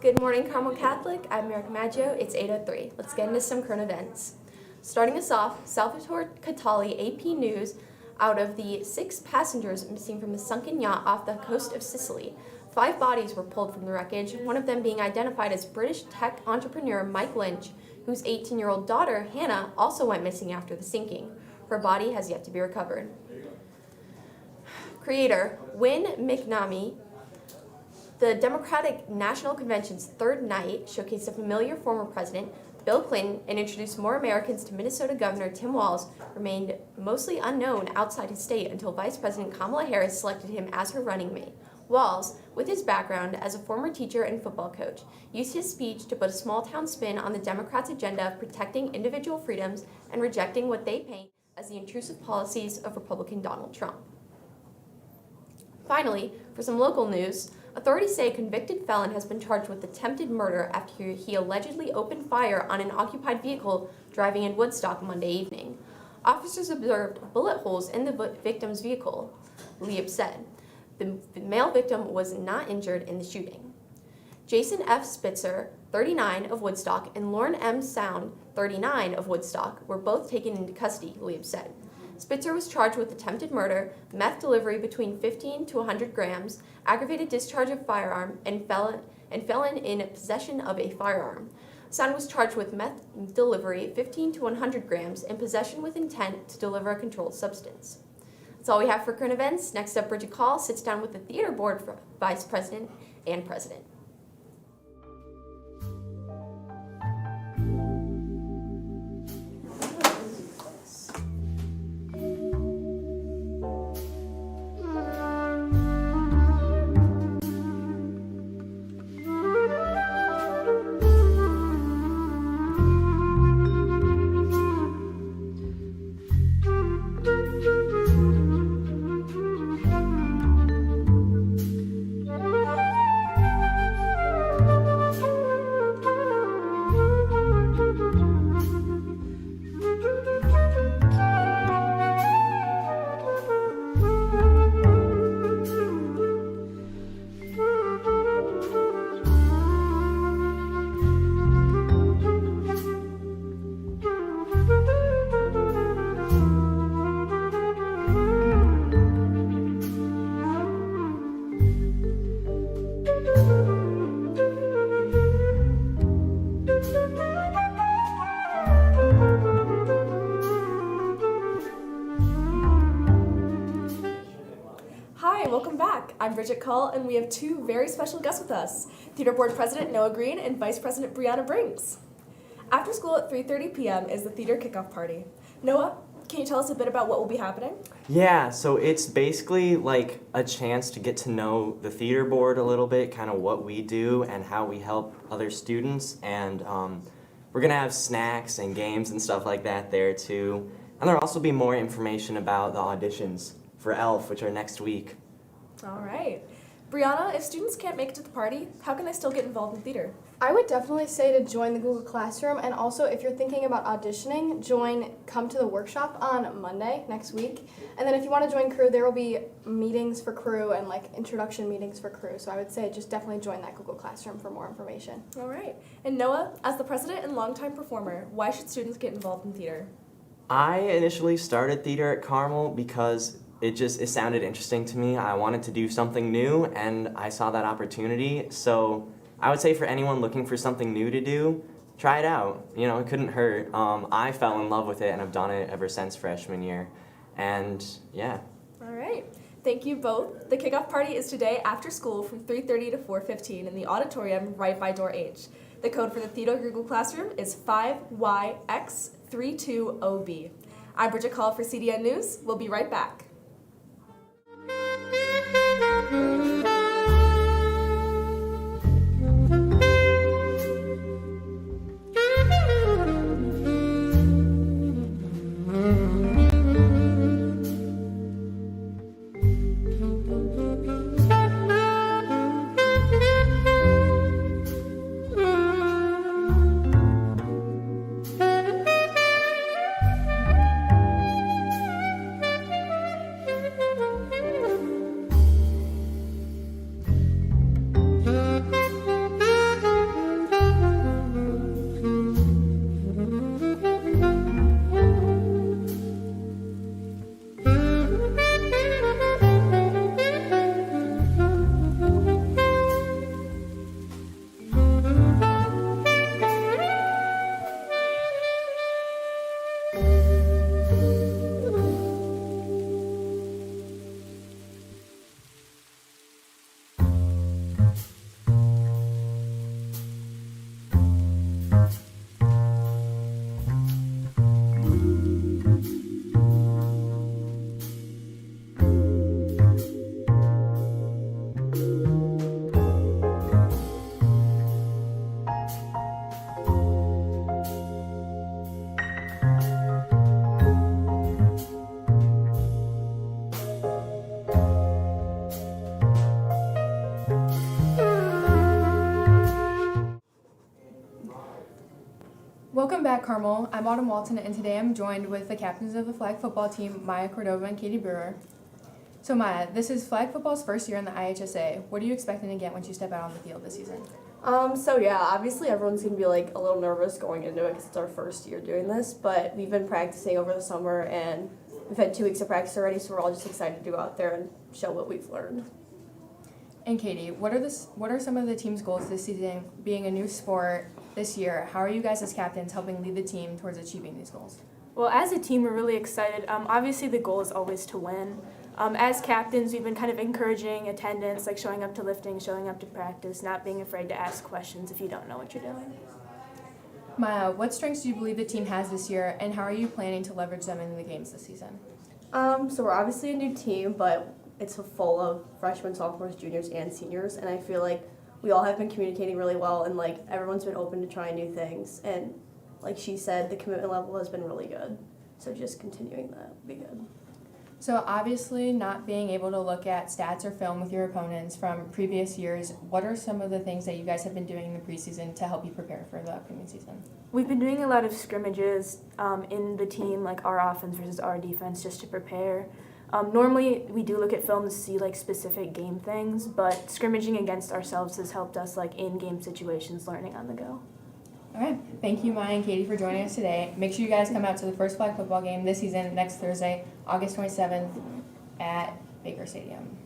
Good morning, Carmel Catholic. I'm Merrick Maggio. It's 8:03. Let's get into some current events. Starting us off, Salvatore Catali, AP News, out of the 6 passengers missing from the sunken yacht off the coast of Sicily, 5 bodies were pulled from the wreckage, one of them being identified as British tech entrepreneur Mike Lynch, whose 18-year-old daughter, Hannah, also went missing after the sinking. Her body has yet to be recovered. Creator Win McNamee. The Democratic National Convention's third night showcased a familiar former president, Bill Clinton, and introduced more Americans to Minnesota Governor Tim Walz, remained mostly unknown outside his state until Vice President Kamala Harris selected him as her running mate. Walz, with his background as a former teacher and football coach, used his speech to put a small-town spin on the Democrats' agenda of protecting individual freedoms and rejecting what they paint as the intrusive policies of Republican Donald Trump. Finally, for some local news, authorities say a convicted felon has been charged with attempted murder after he allegedly opened fire on an occupied vehicle driving in Woodstock Monday evening. Officers observed bullet holes in the victim's vehicle, Lieb said. The male victim was not injured in the shooting. Jason F. Spitzer, 39, of Woodstock, and Lauren M. Sound, 39, of Woodstock, were both taken into custody, Lieb said. Spitzer was charged with attempted murder, meth delivery between 15 to 100 grams, aggravated discharge of firearm, and felon in possession of a firearm. Sound was charged with meth delivery 15 to 100 grams and possession with intent to deliver a controlled substance. That's all we have for current events. Next up, Bridget Call sits down with the theater board vice president and president. Welcome back. I'm Bridget Cull, and we have 2 very special guests with us, Theater Board President Noah Green and Vice President Brianna Brings. After school at 3:30 p.m. is the theater kickoff party. Noah, can you tell us a bit about what will be happening? Yeah, so it's basically like a chance to get to know the theater board a little bit, kind of what we do and how we help other students, and we're going to have snacks and games and stuff like that there too. And there'll also be more information about the auditions for ELF, which are next week. All right. Brianna, if students can't make it to the party, how can they still get involved in theater? I would definitely say to join the Google Classroom, and also if you're thinking about auditioning, come to the workshop on Monday next week. And then if you want to join crew, there will be meetings for crew and like introduction meetings for crew. So I would say just definitely join that Google Classroom for more information. All right. And Noah, as the president and longtime performer, why should students get involved in theater? I initially started theater at Carmel because it sounded interesting to me. I wanted to do something new, and I saw that opportunity. So I would say for anyone looking for something new to do, try it out. You know, it couldn't hurt. I fell in love with it, and I've done it ever since freshman year. And yeah. All right. Thank you both. The kickoff party is today after school from 3:30 to 4:15 in the auditorium right by door H. The code for the theater Google Classroom is 5YX32OB. I'm Bridget Call for CDN News. We'll be right back. Welcome back, Carmel. I'm Autumn Walton, and today I'm joined with the captains of the flag football team, Maya Cordova and Katie Brewer. So Maya, this is flag football's first year in the IHSA. What are you expecting to get once you step out on the field this season? Obviously everyone's gonna be like a little nervous going into it because it's our first year doing this, but we've been practicing over the summer and we've had 2 weeks of practice already, so we're all just excited to go out there and show what we've learned. And Katie, what are some of the team's goals this season? Being a new sport this year, how are you guys as captains helping lead the team towards achieving these goals? Well, as a team, we're really excited. Obviously, the goal is always to win. As captains, we've been kind of encouraging attendance, like showing up to lifting, showing up to practice, not being afraid to ask questions if you don't know what you're doing. Maya, what strengths do you believe the team has this year, and how are you planning to leverage them in the games this season? So we're obviously a new team, but it's full of freshmen, sophomores, juniors, and seniors, and I feel like we all have been communicating really well, and like everyone's been open to trying new things, and like she said, the commitment level has been really good. So just continuing that would be good. So obviously not being able to look at stats or film with your opponents from previous years, what are some of the things that you guys have been doing in the preseason to help you prepare for the upcoming season? We've been doing a lot of scrimmages in the team, like our offense versus our defense, just to prepare. Normally, we do look at film to see like specific game things, but scrimmaging against ourselves has helped us like in game situations, learning on the go. All right. Thank you, Maya and Katie, for joining us today. Make sure you guys come out to the first flag football game this season next Thursday, August 27th at Baker Stadium.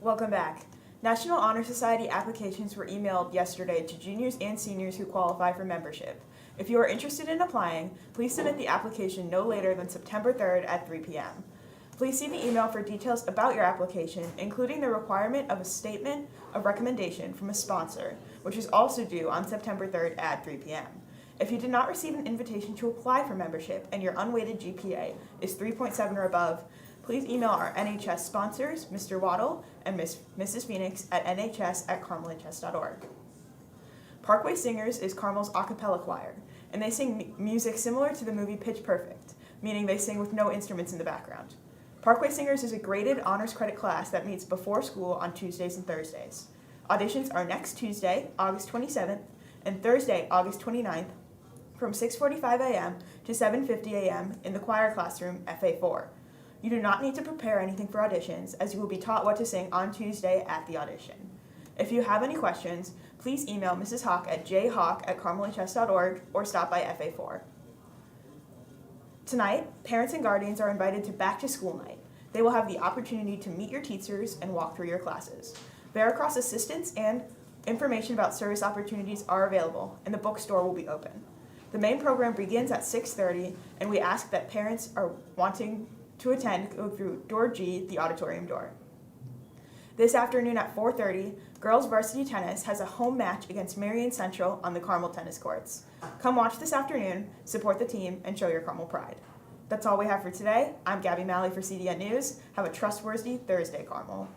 Welcome back. National Honor Society applications were emailed yesterday to juniors and seniors who qualify for membership. If you are interested in applying, please submit the application no later than September 3rd at 3 p.m. Please see the email for details about your application, including the requirement of a statement of recommendation from a sponsor, which is also due on September 3rd at 3 p.m. If you did not receive an invitation to apply for membership and your unweighted GPA is 3.7 or above, please email our NHS sponsors, Mr. Waddle and Mrs. Phoenix at nhs@carmelhs.org. Parkway Singers is Carmel's a cappella choir, and they sing music similar to the movie Pitch Perfect, meaning they sing with no instruments in the background. Parkway Singers is a graded honors credit class that meets before school on Tuesdays and Thursdays. Auditions are next Tuesday, August 27th, and Thursday, August 29th, from 6:45 a.m. to 7:50 a.m. in the choir classroom, FA4. You do not need to prepare anything for auditions, as you will be taught what to sing on Tuesday at the audition. If you have any questions, please email Mrs. Hawk at jhawk@carmelhs.org or stop by FA4. Tonight, parents and guardians are invited to Back to School Night. They will have the opportunity to meet your teachers and walk through your classes. Veracross assistants and Information about service opportunities are available, and the bookstore will be open. The main program begins at 6:30, and we ask that parents are wanting to attend go through door G, the auditorium door. This afternoon at 4:30, girls varsity tennis has a home match against Marion Central on the Carmel tennis courts. Come watch this afternoon, support the team, and show your Carmel pride. That's all we have for today. I'm Gabby Malley for CDN News. Have a trustworthy Thursday, Carmel.